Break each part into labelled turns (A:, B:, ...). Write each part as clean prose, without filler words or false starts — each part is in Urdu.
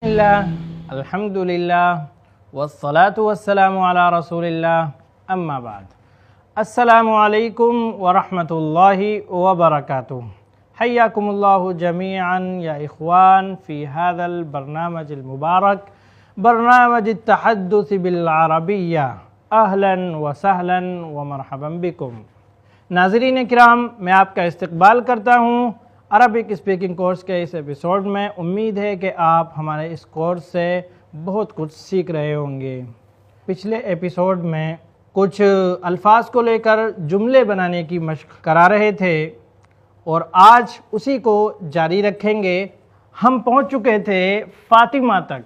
A: الحمدللہ والصلاة والسلام علی رسول اللہ اما بعد السلام علیکم ورحمۃ اللہ وبرکاتہ حیاکم اللہ جمیعا یا اخوان فی هذا البرنامج المبارک برنامج التحدث بالعربیہ اہلا وسہلا ومرحبا بکم۔ ناظرین کرام، میں آپ کا استقبال کرتا ہوں عربک اسپیکنگ کورس کے اس ایپیسوڈ میں۔ امید ہے کہ آپ ہمارے اس کورس سے بہت کچھ سیکھ رہے ہوں گے۔ پچھلے ایپیسوڈ میں کچھ الفاظ کو لے کر جملے بنانے کی مشق کرا رہے تھے اور آج اسی کو جاری رکھیں گے۔ ہم پہنچ چکے تھے فاطمہ تک۔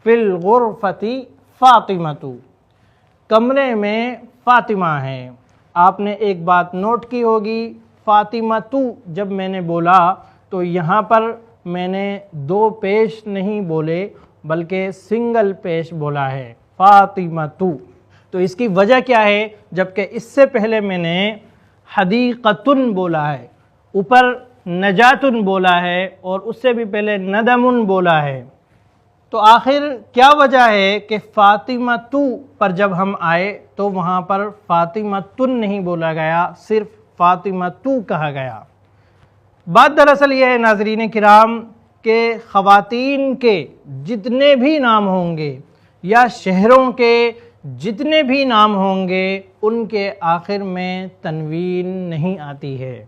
A: فی الغرفۃ فاطمۃ، کمرے میں فاطمہ ہے۔ آپ نے ایک بات نوٹ کی ہوگی، فاطمہ تو جب میں نے بولا تو یہاں پر میں نے دو پیش نہیں بولے بلکہ سنگل پیش بولا ہے، فاطمہ تو اس کی وجہ کیا ہے؟ جبکہ اس سے پہلے میں نے حدیقتن بولا ہے، اوپر نجاتن بولا ہے اور اس سے بھی پہلے ندمن بولا ہے۔ تو آخر کیا وجہ ہے کہ فاطمہ تو پر جب ہم آئے تو وہاں پر فاطمہ تن نہیں بولا گیا، صرف فاطمہ تو کہا گیا؟ بات دراصل یہ ہے ناظرین کرام کہ خواتین کے جتنے بھی نام ہوں گے یا شہروں کے جتنے بھی نام ہوں گے ان کے آخر میں تنوین نہیں آتی ہے،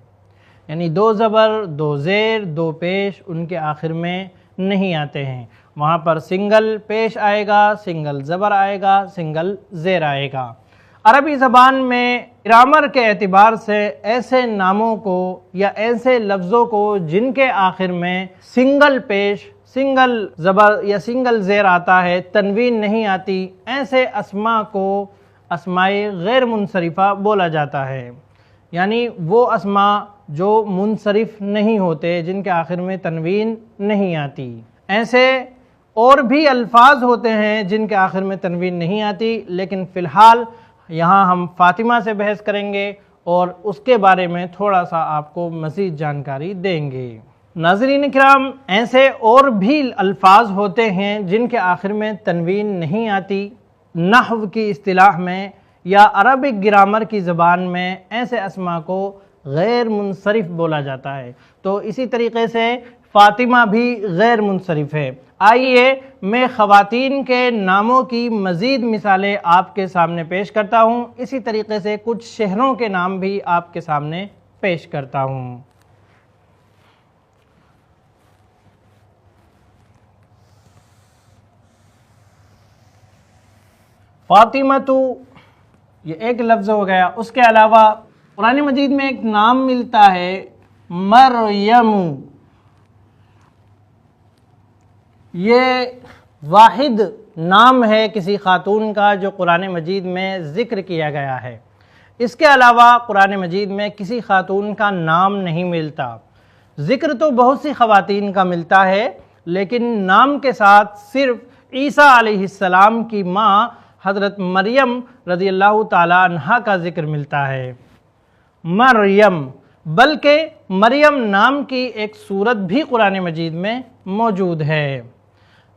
A: یعنی دو زبر، دو زیر، دو پیش ان کے آخر میں نہیں آتے ہیں۔ وہاں پر سنگل پیش آئے گا، سنگل زبر آئے گا، سنگل زیر آئے گا۔ عربی زبان میں گرامر کے اعتبار سے ایسے ناموں کو یا ایسے لفظوں کو جن کے آخر میں سنگل پیش، سنگل زبر یا سنگل زیر آتا ہے، تنوین نہیں آتی، ایسے اسماء کو اسماء غیر منصرفہ بولا جاتا ہے، یعنی وہ اسماء جو منصرف نہیں ہوتے، جن کے آخر میں تنوین نہیں آتی۔ ایسے اور بھی الفاظ ہوتے ہیں جن کے آخر میں تنوین نہیں آتی، لیکن فی الحال یہاں ہم فاطمہ سے بحث کریں گے اور اس کے بارے میں تھوڑا سا آپ کو مزید جانکاری دیں گے۔ ناظرین کرام، ایسے اور بھی الفاظ ہوتے ہیں جن کے آخر میں تنوین نہیں آتی۔ نحو کی اصطلاح میں یا عربک گرامر کی زبان میں ایسے اسماء کو غیر منصرف بولا جاتا ہے، تو اسی طریقے سے فاطمہ بھی غیر منصرف ہے۔ آئیے میں خواتین کے ناموں کی مزید مثالیں آپ کے سامنے پیش کرتا ہوں، اسی طریقے سے کچھ شہروں کے نام بھی آپ کے سامنے پیش کرتا ہوں۔ فاطمہ تو یہ ایک لفظ ہو گیا۔ اس کے علاوہ قرآن مجید میں ایک نام ملتا ہے مریم۔ یہ واحد نام ہے کسی خاتون کا جو قرآن مجید میں ذکر کیا گیا ہے۔ اس کے علاوہ قرآن مجید میں کسی خاتون کا نام نہیں ملتا۔ ذکر تو بہت سی خواتین کا ملتا ہے، لیکن نام کے ساتھ صرف عیسیٰ علیہ السلام کی ماں حضرت مریم رضی اللہ تعالیٰ عنہا کا ذکر ملتا ہے، مریم۔ بلکہ مریم نام کی ایک سورت بھی قرآن مجید میں موجود ہے۔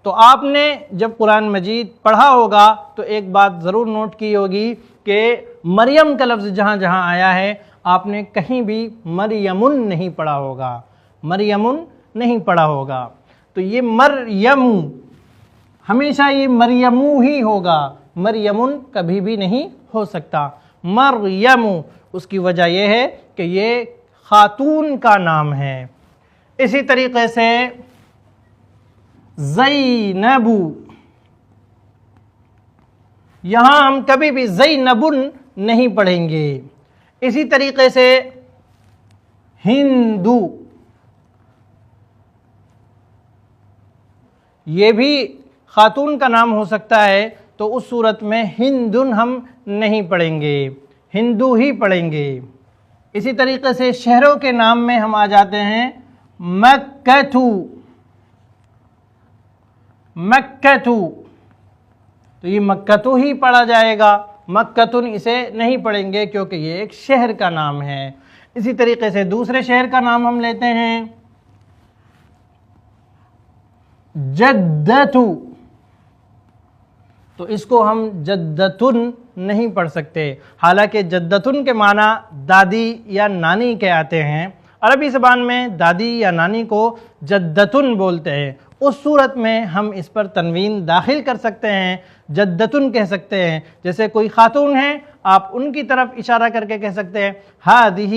A: تو آپ نے جب قرآن مجید پڑھا ہوگا تو ایک بات ضرور نوٹ کی ہوگی کہ مریم کا لفظ جہاں جہاں آیا ہے آپ نے کہیں بھی مریمن نہیں پڑھا ہوگا، مریمن نہیں پڑھا ہوگا۔ تو یہ مریم ہمیشہ یہ مریمو ہی ہوگا، مریمن کبھی بھی نہیں ہو سکتا۔ مریم، اس کی وجہ یہ ہے کہ یہ خاتون کا نام ہے۔ اسی طریقے سے زینب، یہاں ہم کبھی بھی زینبن نہیں پڑھیں گے۔ اسی طریقے سے ہندو، یہ بھی خاتون کا نام ہو سکتا ہے، تو اس صورت میں ہندن ہم نہیں پڑھیں گے، ہندو ہی پڑھیں گے۔ اسی طریقے سے شہروں کے نام میں ہم آ جاتے ہیں مکہ، مکہ تو یہ مکہ تو ہی پڑھا جائے گا، مکتن اسے نہیں پڑھیں گے کیونکہ یہ ایک شہر کا نام ہے۔ اسی طریقے سے دوسرے شہر کا نام ہم لیتے ہیں جدتو، تو اس کو ہم جدتن نہیں پڑھ سکتے، حالانکہ جدتن کے معنی دادی یا نانی کے آتے ہیں۔ عربی زبان میں دادی یا نانی کو جدتن بولتے ہیں، اس صورت میں ہم اس پر تنوین داخل کر سکتے ہیں، جدتن کہہ سکتے ہیں۔ جیسے کوئی خاتون ہے، آپ ان کی طرف اشارہ کر کے کہہ سکتے ہیں ہذہ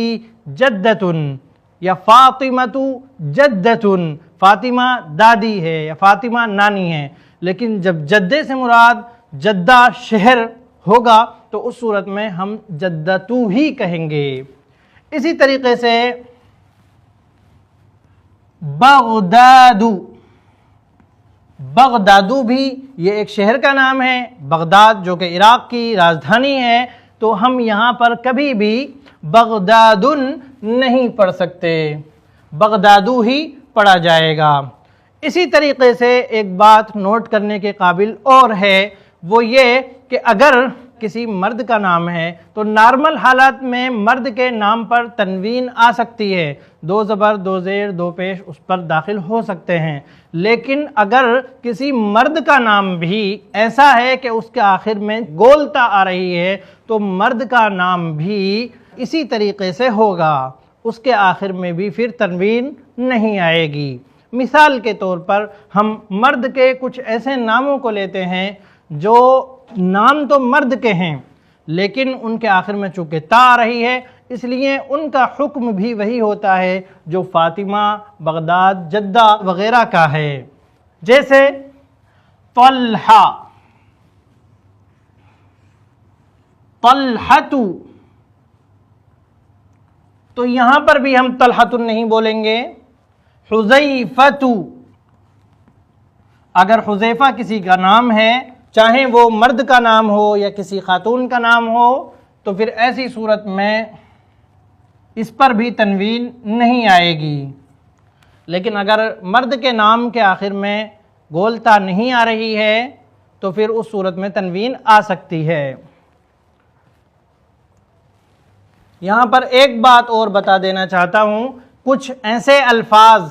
A: جدتن، یا فاطمۃ جدتن، فاطمہ دادی ہے یا فاطمہ نانی ہے۔ لیکن جب جدے سے مراد جدہ شہر ہوگا تو اس صورت میں ہم جدتو ہی کہیں گے۔ اسی طریقے سے بغدادو، بغدادو بھی یہ ایک شہر کا نام ہے، بغداد جو کہ عراق کی راجدھانی ہے، تو ہم یہاں پر کبھی بھی بغدادن نہیں پڑھ سکتے، بغدادو ہی پڑھا جائے گا۔ اسی طریقے سے ایک بات نوٹ کرنے کے قابل اور ہے، وہ یہ کہ اگر کسی مرد کا نام ہے تو نارمل حالات میں مرد کے نام پر تنوین آ سکتی ہے، دو زبر دو زیر دو پیش اس پر داخل ہو سکتے ہیں، لیکن اگر کسی مرد کا نام بھی ایسا ہے کہ اس کے آخر میں گولتا آ رہی ہے تو مرد کا نام بھی اسی طریقے سے ہوگا، اس کے آخر میں بھی پھر تنوین نہیں آئے گی۔ مثال کے طور پر ہم مرد کے کچھ ایسے ناموں کو لیتے ہیں جو نام تو مرد کے ہیں لیکن ان کے آخر میں چونکہ تا آ رہی ہے، اس لیے ان کا حکم بھی وہی ہوتا ہے جو فاطمہ، بغداد، جدہ وغیرہ کا ہے۔ جیسے طلحہ، طلحۃ، تو یہاں پر بھی ہم طلحۃ نہیں بولیں گے۔ حذیفۃ، اگر حذیفہ کسی کا نام ہے، چاہے وہ مرد کا نام ہو یا کسی خاتون کا نام ہو، تو پھر ایسی صورت میں اس پر بھی تنوین نہیں آئے گی۔ لیکن اگر مرد کے نام کے آخر میں گولتا نہیں آ رہی ہے تو پھر اس صورت میں تنوین آ سکتی ہے۔ یہاں پر ایک بات اور بتا دینا چاہتا ہوں، کچھ ایسے الفاظ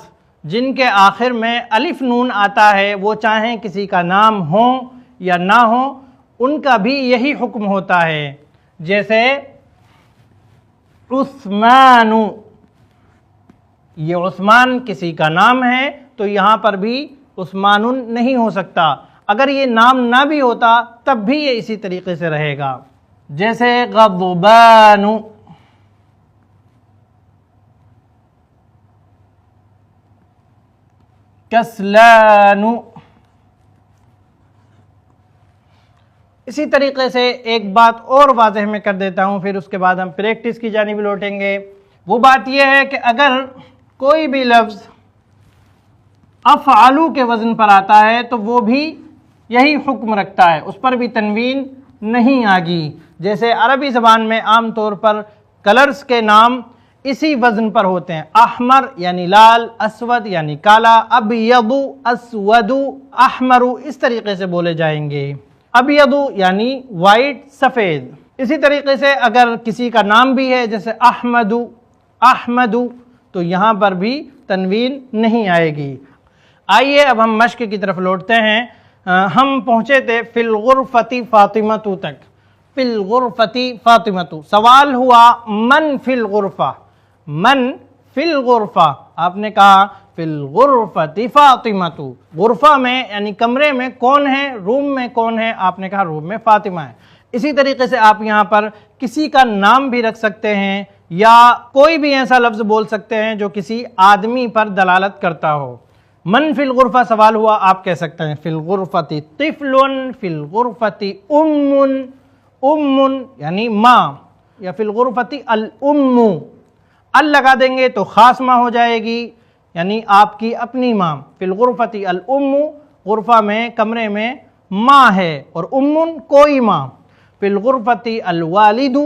A: جن کے آخر میں الف نون آتا ہے، وہ چاہیں کسی کا نام ہو یا نہ ہو، ان کا بھی یہی حکم ہوتا ہے۔ جیسے عثمان، یہ عثمان کسی کا نام ہے تو یہاں پر بھی عثمان نہیں ہو سکتا، اگر یہ نام نہ بھی ہوتا تب بھی یہ اسی طریقے سے رہے گا۔ جیسے غضبان، کسلان۔ اسی طریقے سے ایک بات اور واضح میں کر دیتا ہوں، پھر اس کے بعد ہم پریکٹس کی جانب لوٹیں گے۔ وہ بات یہ ہے کہ اگر کوئی بھی لفظ افعلوا کے وزن پر آتا ہے تو وہ بھی یہی حکم رکھتا ہے، اس پر بھی تنوین نہیں آگی۔ جیسے عربی زبان میں عام طور پر کلرز کے نام اسی وزن پر ہوتے ہیں، احمر یعنی لال، اسود یعنی کالا، ابیض، اسود، احمر، اس طریقے سے بولے جائیں گے۔ ابیض یعنی وائٹ، سفید۔ اسی طریقے سے اگر کسی کا نام بھی ہے جیسے احمد، احمد، تو یہاں پر بھی تنوین نہیں آئے گی۔ آئیے اب ہم مشق کی طرف لوٹتے ہیں۔ ہم پہنچے تھے فی الغرفۃ فاطمۃ تک، فی الغرفۃ فاطمۃ۔ سوال ہوا من فی الغرفہ، من فی الغرفہ، آپ نے کہا فی الغرفۃ فاطمۃ، غرفہ میں یعنی کمرے میں کون ہے، روم میں کون ہے، آپ نے کہا روم میں فاطمہ ہے۔ اسی طریقے سے آپ یہاں پر کسی کا نام بھی رکھ سکتے ہیں یا کوئی بھی ایسا لفظ بول سکتے ہیں جو کسی آدمی پر دلالت کرتا ہو۔ من فی الغرفہ سوال ہوا، آپ کہہ سکتے ہیں فی الغرفۃ طفل، فی الغرفۃ ام، ام یعنی ماں، یا فی الغرفۃ الام، ال لگا دیں گے تو خاص ماں ہو جائے گی، یعنی آپ کی اپنی ماں۔ فی الغرفۃ الام، غرفہ میں کمرے میں ماں ہے، اور ام کوئی ماں۔ فی الغرفۃ الوالد،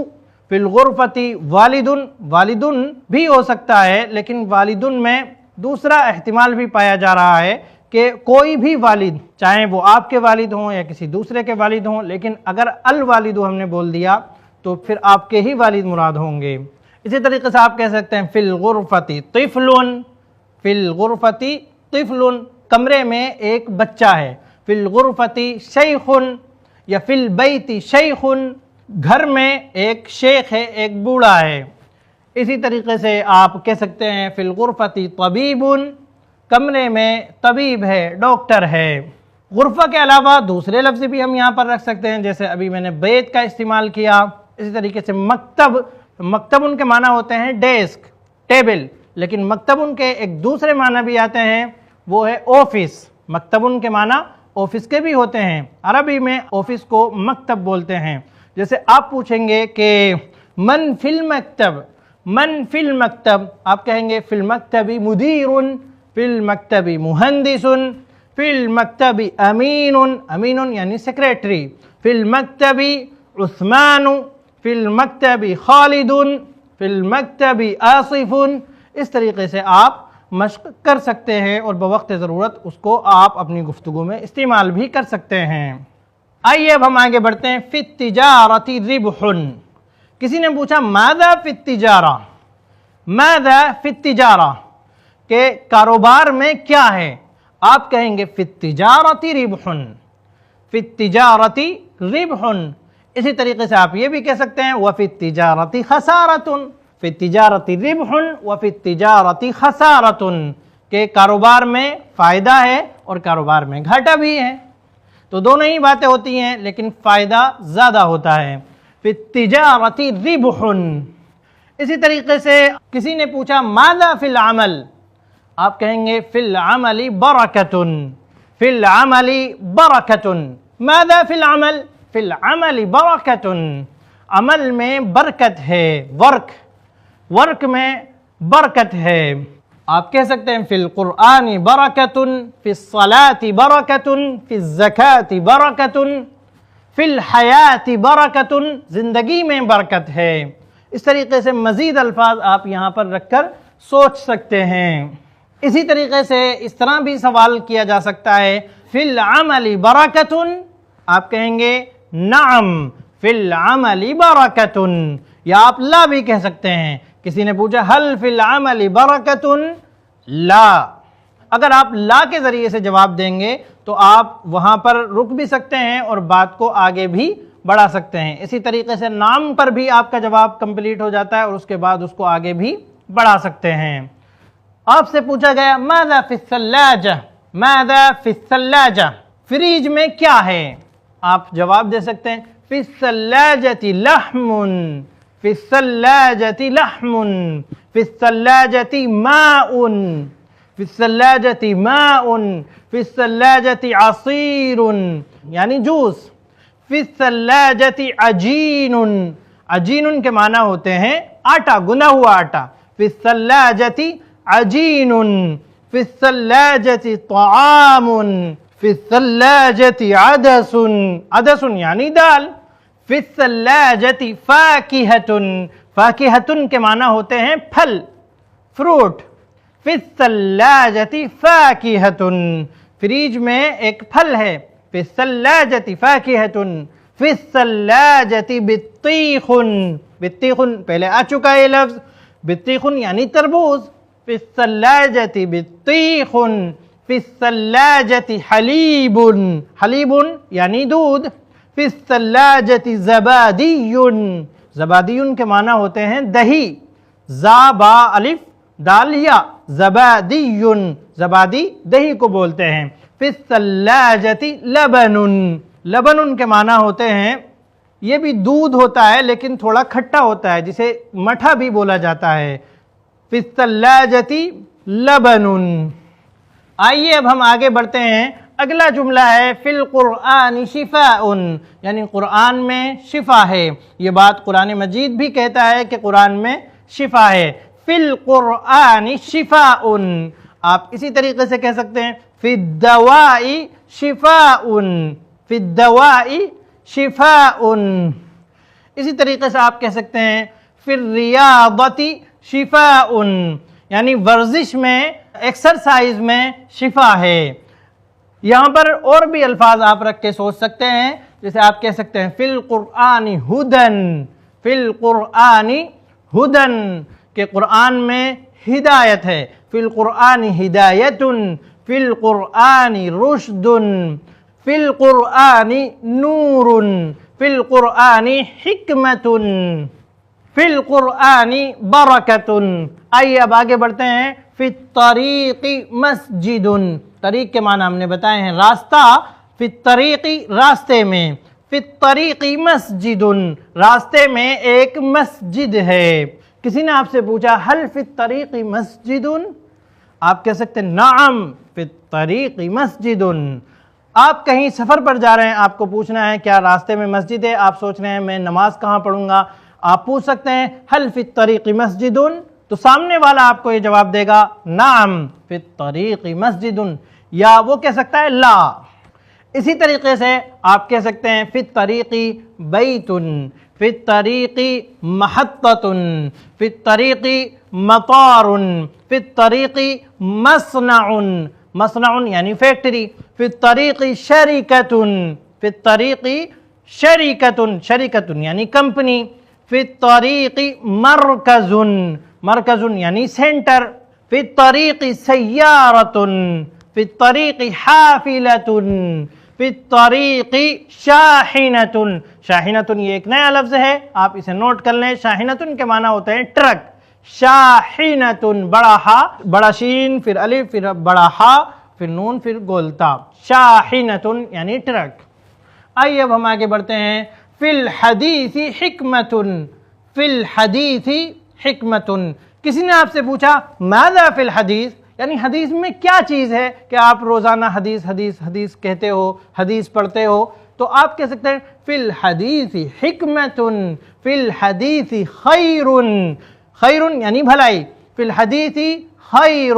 A: فی الغرفۃ والد، والد بھی ہو سکتا ہے لیکن والد میں دوسرا احتمال بھی پایا جا رہا ہے کہ کوئی بھی والد، چاہے وہ آپ کے والد ہوں یا کسی دوسرے کے والد ہوں، لیکن اگر الوالد ہم نے بول دیا تو پھر آپ کے ہی والد مراد ہوں گے۔ اسی طریقے سے آپ کہہ سکتے ہیں فی الغرفۃ طفل، فی الغرفۃ طفل، کمرے میں ایک بچہ ہے، فی الغرفتی شیخ یا فی البیت شیخ، گھر میں ایک شیخ ہے، ایک بوڑھا ہے۔ اسی طریقے سے آپ کہہ سکتے ہیں فی الغرفتی طبیب، کمرے میں طبیب ہے، ڈاکٹر ہے۔ غرفہ کے علاوہ دوسرے لفظ بھی ہم یہاں پر رکھ سکتے ہیں، جیسے ابھی میں نے بیت کا استعمال کیا۔ اسی طریقے سے مکتب ان کے معنی ہوتے ہیں ڈیسک، ٹیبل، لیکن مکتب ان کے ایک دوسرے معنی بھی آتے ہیں، وہ ہے آفس۔ مکتب ان کے معنی آفس کے بھی ہوتے ہیں، عربی میں آفس کو مکتب بولتے ہیں۔ جیسے آپ پوچھیں گے کہ من فی المکتب، من فی المکتب، آپ کہیں گے فی المکتب مدیر، فی المکتب مہندس، فی المکتب امین، امین یعنی سیکریٹری، فی المکتب عثمان، فی المکتب خالد، فی المکتب آصف۔ اس طریقے سے آپ مشق کر سکتے ہیں اور بوقت ضرورت اس کو آپ اپنی گفتگو میں استعمال بھی کر سکتے ہیں۔ آئیے اب ہم آگے بڑھتے ہیں۔ فی التجارۃ ربح، کسی نے پوچھا ماذا فی التجارہ، ماذا فی التجارہ، کہ کاروبار میں کیا ہے؟ آپ کہیں گے فی التجارۃ ربح، فی التجارۃ ربح۔ اسی طریقے سے آپ یہ بھی کہہ سکتے ہیں وفی التجارۃ خسارۃ، فی التجارۃ ربح وفی التجارۃ خسارۃ، کہ کاروبار میں فائدہ ہے اور کاروبار میں گھاٹا بھی ہے۔ تو دونوں ہی باتیں ہوتی ہیں لیکن فائدہ زیادہ ہوتا ہے۔ فی التجارۃ ربح۔ اسی طریقے سے کسی نے پوچھا ماذا فی العمل، آپ کہیں گے فی العمل برکۃ، فی العمل برکۃ۔ ماذا فی العمل، فی العمل برکۃ، عمل میں برکت ہے، ورک میں برکت ہے۔ آپ کہہ سکتے ہیں فی القرآن برکۃ، فی الصلاۃ برکۃ، فی الزکاۃ برکۃ، فی الحیاۃ برکۃ، زندگی میں برکت ہے۔ اس طریقے سے مزید الفاظ آپ یہاں پر رکھ کر سوچ سکتے ہیں۔ اسی طریقے سے اس طرح بھی سوال کیا جا سکتا ہے فی العمل برکۃ، آپ کہیں گے نعم فی العمل برکۃ، یا آپ لا بھی کہہ سکتے ہیں۔ کسی نے پوچھا حل فی العمل برکۃ، لا۔ اگر آپ لا کے ذریعے سے جواب دیں گے تو آپ وہاں پر رک بھی سکتے ہیں اور بات کو آگے بھی بڑھا سکتے ہیں۔ اسی طریقے سے نام پر بھی آپ کا جواب کمپلیٹ ہو جاتا ہے اور اس کے بعد اس کو آگے بھی بڑھا سکتے ہیں۔ آپ سے پوچھا گیا ماذا فی الثلاجہ، ماذا فی الثلاجہ، فریج میں کیا ہے؟ آپ جواب دے سکتے ہیں فی الثلاجۃ لحم، فی الثلاجۃ لحم، فی الثلاجۃ ماء، فی الثلاجۃ ماء، فی الثلاجۃ عصیر یعنی جوس، فی الثلاجۃ عجین، عجین کے معنی ہوتے ہیں آٹا، گنا ہوا آٹا، فی الثلاجۃ عجین، فی الثلاجۃ طعام، فی الثلاجۃ عدس، عدس یعنی دال، فی الثلاجۃ فاکہۃ، فاکہۃ کے معنی ہوتے ہیں پھل، فروٹ، فی الثلاجۃ فاکہۃ، فریج میں ایک پھل ہے، فی الثلاجۃ فاکہۃ، فی الثلاجۃ بطیخ، بطیخ پہلے آ چکا ہے یہ لفظ، بطیخ یعنی تربوز، فی الثلاجۃ بطیخ، فی الثلاجۃ حلیب، حلیب یعنی دودھ، فی الثلاجۃ زبادی، زبادی کے معنی ہوتے ہیں دہی، زا با الف دال یا، زبادی، زبادی دہی کو بولتے ہیں۔ فی الثلاجۃ لبن، لبن کے معنی ہوتے ہیں، یہ بھی دودھ ہوتا ہے لیکن تھوڑا کھٹا ہوتا ہے، جسے مٹھا بھی بولا جاتا ہے۔ فی الثلاجۃ لبن۔ آئیے اب ہم آگے بڑھتے ہیں۔ اگلا جملہ ہے فی القرآن شفاء، یعنی قرآن میں شفا ہے۔ یہ بات قرآن مجید بھی کہتا ہے کہ قرآن میں شفا ہے۔ فی القرآن شفاء، آپ اسی طریقے سے کہہ سکتے ہیں فی الدواء شفاء، فی الدواء شفاء۔ اسی طریقے سے آپ کہہ سکتے ہیں فی الریاضۃ شفاء، یعنی ورزش میں، ایکسرسائز میں شفا ہے۔ یہاں پر اور بھی الفاظ آپ رکھ کے سوچ سکتے ہیں، جیسے آپ کہہ سکتے ہیں فی القرآن ہدن، فی القرآن ہدن، کہ قرآن میں ہدایت ہے، فی القرآن ہدایت، فی القرآن رشد، فی القرآن نور، فی القرآن حکمت، فی القرآن برکت۔ آئیے اب آگے بڑھتے ہیں۔ فی الطریق مسجد، طریق کے معنی ہم نے بتائے ہیں راستہ، فی الطریق راستے میں، فی الطریق مسجد راستے میں ایک مسجد ہے۔ کسی نے آپ سے پوچھا حل فی الطریق مسجد، آپ کہہ سکتے ہیں نعم فی الطریق مسجد۔ آپ کہیں سفر پر جا رہے ہیں، آپ کو پوچھنا ہے کیا راستے میں مسجد ہے، آپ سوچ رہے ہیں میں نماز کہاں پڑھوں گا، آپ پوچھ سکتے ہیں حل فی الطریق مسجد، تو سامنے والا آپ کو یہ جواب دے گا نعم فی الطریق مسجد، یا وہ کہہ سکتا ہے لا۔ اسی طریقے سے آپ کہہ سکتے ہیں فی الطریق بیت، فی الطریق محطۃ، فی الطریق مطار، فی الطریق مصنع، مصنع یعنی فیکٹری، فی الطریق شرکۃ، فی الطریق شریکۃ، شریکۃ یعنی کمپنی، فی الطریق مرکز، مرکز یعنی سینٹر، فی الطریق سیارۃ، فی الطریق حافلۃ، فی الطریق شاحنۃ۔ شاحنۃ یہ ایک نیا لفظ ہے، آپ اسے نوٹ کر لیں۔ شاحنۃ کے معنی ہوتے ہیں ٹرک، شاحنۃ بڑا ہا، بڑا شین، پھر الف، پھر بڑا ہا، پھر نون، پھر گولتا، شاحنۃ یعنی ٹرک۔ آئیے اب ہم آگے بڑھتے ہیں۔ فی الحدیث حکمت، فی الحدیث حکمت۔ کسی نے آپ سے پوچھا ماذا فی الحدیث، یعنی حدیث میں کیا چیز ہے کہ آپ روزانہ حدیث حدیث حدیث کہتے ہو، حدیث پڑھتے ہو، تو آپ کہہ سکتے ہیں فی الحدیث حکمت، فی الحدیث خیر، خیر یعنی بھلائی، فی الحدیث خیر،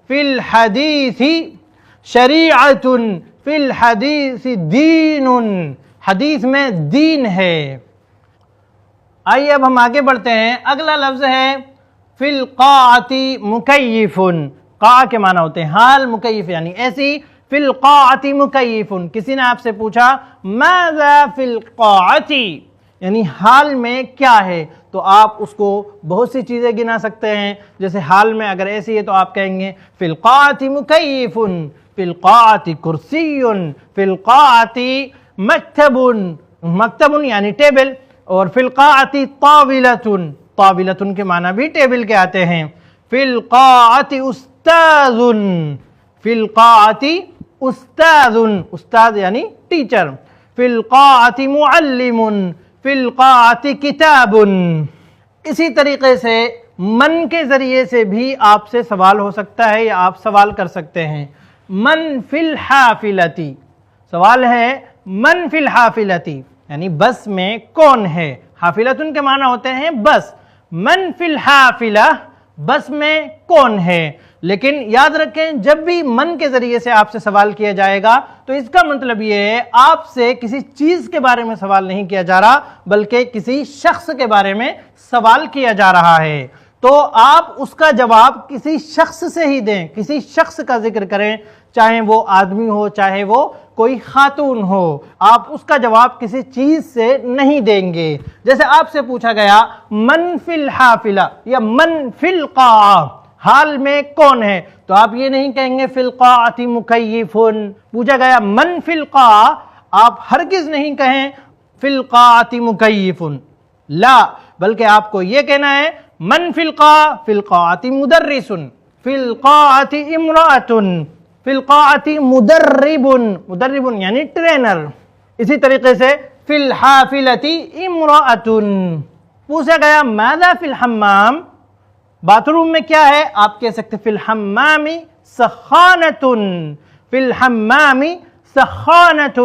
A: فی الحدیث شریعت، فی الحدیث دین، حدیث میں دین ہے۔ آئیے اب ہم آگے بڑھتے ہیں۔ اگلا لفظ ہے فی القاعۃ مکیف، قاع کے معنی ہوتے ہیں حال، مکیف یعنی ایسی، فی القاعۃ مکیف۔ کسی نے آپ سے پوچھا ماذا فی القاعۃ، یعنی حال میں کیا ہے، تو آپ اس کو بہت سی چیزیں گنا سکتے ہیں۔ جیسے حال میں اگر ایسی ہے تو آپ کہیں گے فی القاعۃ مکیف، فی القاعۃ کرسی، فی القاعۃ مکتب، مکتب یعنی ٹیبل، اور فی القاعۃ طاولۃ، طاولۃ کے معنی بھی ٹیبل کے آتے ہیں۔ فی القاعۃ استاذ، فی القاعۃ استاذ، استاذ یعنی ٹیچر، فی القاعۃ معلم، فی القاعۃ کتاب۔ اسی طریقے سے من کے ذریعے سے بھی آپ سے سوال ہو سکتا ہے یا آپ سوال کر سکتے ہیں۔ من فی الحافلۃ، سوال ہے من فی الحافلۃ یعنی بس میں کون ہے، حافلۃ کے معنی ہوتے ہیں بس، من فی الحافلہ بس میں کون ہے۔ لیکن یاد رکھیں جب بھی من کے ذریعے سے آپ سے سوال کیا جائے گا تو اس کا مطلب یہ ہے آپ سے کسی چیز کے بارے میں سوال نہیں کیا جا رہا بلکہ کسی شخص کے بارے میں سوال کیا جا رہا ہے، تو آپ اس کا جواب کسی شخص سے ہی دیں، کسی شخص کا ذکر کریں، چاہے وہ آدمی ہو چاہے وہ کوئی خاتون ہو، آپ اس کا جواب کسی چیز سے نہیں دیں گے۔ جیسے آپ سے پوچھا گیا من فی الحافلہ یا من فی القاعہ، حال میں کون ہے، تو آپ یہ نہیں کہیں گے فی القاعۃ مکیف۔ پوچھا گیا من فی القاعہ، آپ ہرگز نہیں کہیں فی القاعۃ مکیف، لا، بلکہ آپ کو یہ کہنا ہے من فی القاعہ، فی القاعۃ مدرس، فی القاعۃ امرأۃ، فی القاعۃ مدرب، مدرب یعنی ٹرینر۔ اسی طریقے سے فی الحافلۃ امرأۃ۔ پوچھا گیا ماذا فی الحمام، باتھ روم میں کیا ہے، آپ کہہ سکتے فی الحمام سخانۃ، فی الحمام سخانۃ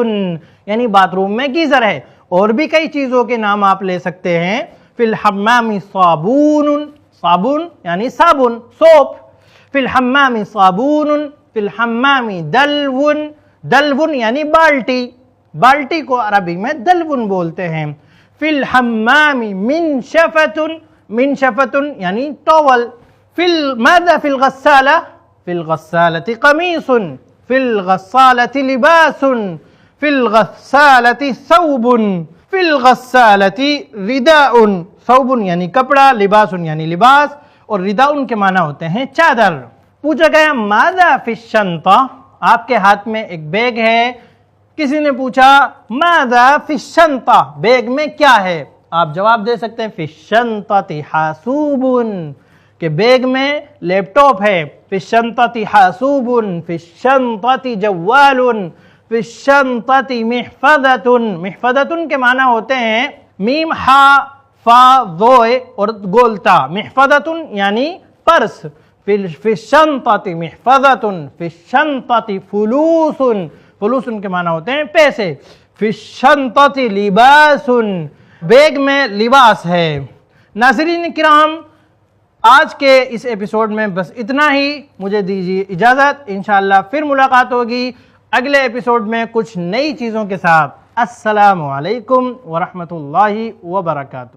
A: یعنی باتھ روم میں گیزر ہے۔ اور بھی کئی چیزوں کے نام آپ لے سکتے ہیں، فی الحمام صابون، صابون یعنی صابن، سوپ، فی الحمام صابون، فی الحمام دلو، دلو یعنی بالٹی، بالٹی کو عربی میں دلون بولتے ہیں۔ فی الحمام منشفۃ، منشفۃ یعنی ٹاول۔ ماذا فی الغسالہ، فی الغسالۃ قمیص، فی الغسالۃ لباس، فی الغسالۃ ثوب، فی الغسالۃ رداء، ثوب یعنی کپڑا، لباس یعنی لباس، اور رداء کے معنی ہوتے ہیں چادر۔ پوچھا گیا ماذا فی الشنطہ، آپ کے ہاتھ میں ایک بیگ ہے، کسی نے پوچھا ماذا فی الشنطہ، بیگ میں کیا ہے؟ آپ جواب دے سکتے ہیں فی الشنطۃ حاسوب، کہ بیگ میں لیپ ٹاپ ہے، فی الشنطۃ حاسوب، فی الشنطۃ جوال، فی الشنطۃ محفظۃ۔ محفظۃ کے معنی ہوتے ہیں میم ہا فا ضوئے اور گولتا، محفظۃ یعنی پرس، فی الشنطۃ محفظۃ، فی الشنطۃ فلوس، فلوس کے معنی ہوتے ہیں پیسے، فی الشنطۃ لباس، بیگ میں لباس ہے۔ ناظرین کرام، آج کے اس ایپیسوڈ میں بس اتنا ہی، مجھے دیجیے اجازت، انشاءاللہ پھر ملاقات ہوگی اگلے ایپیسوڈ میں کچھ نئی چیزوں کے ساتھ۔ السلام علیکم ورحمۃ اللہ وبرکاتہ۔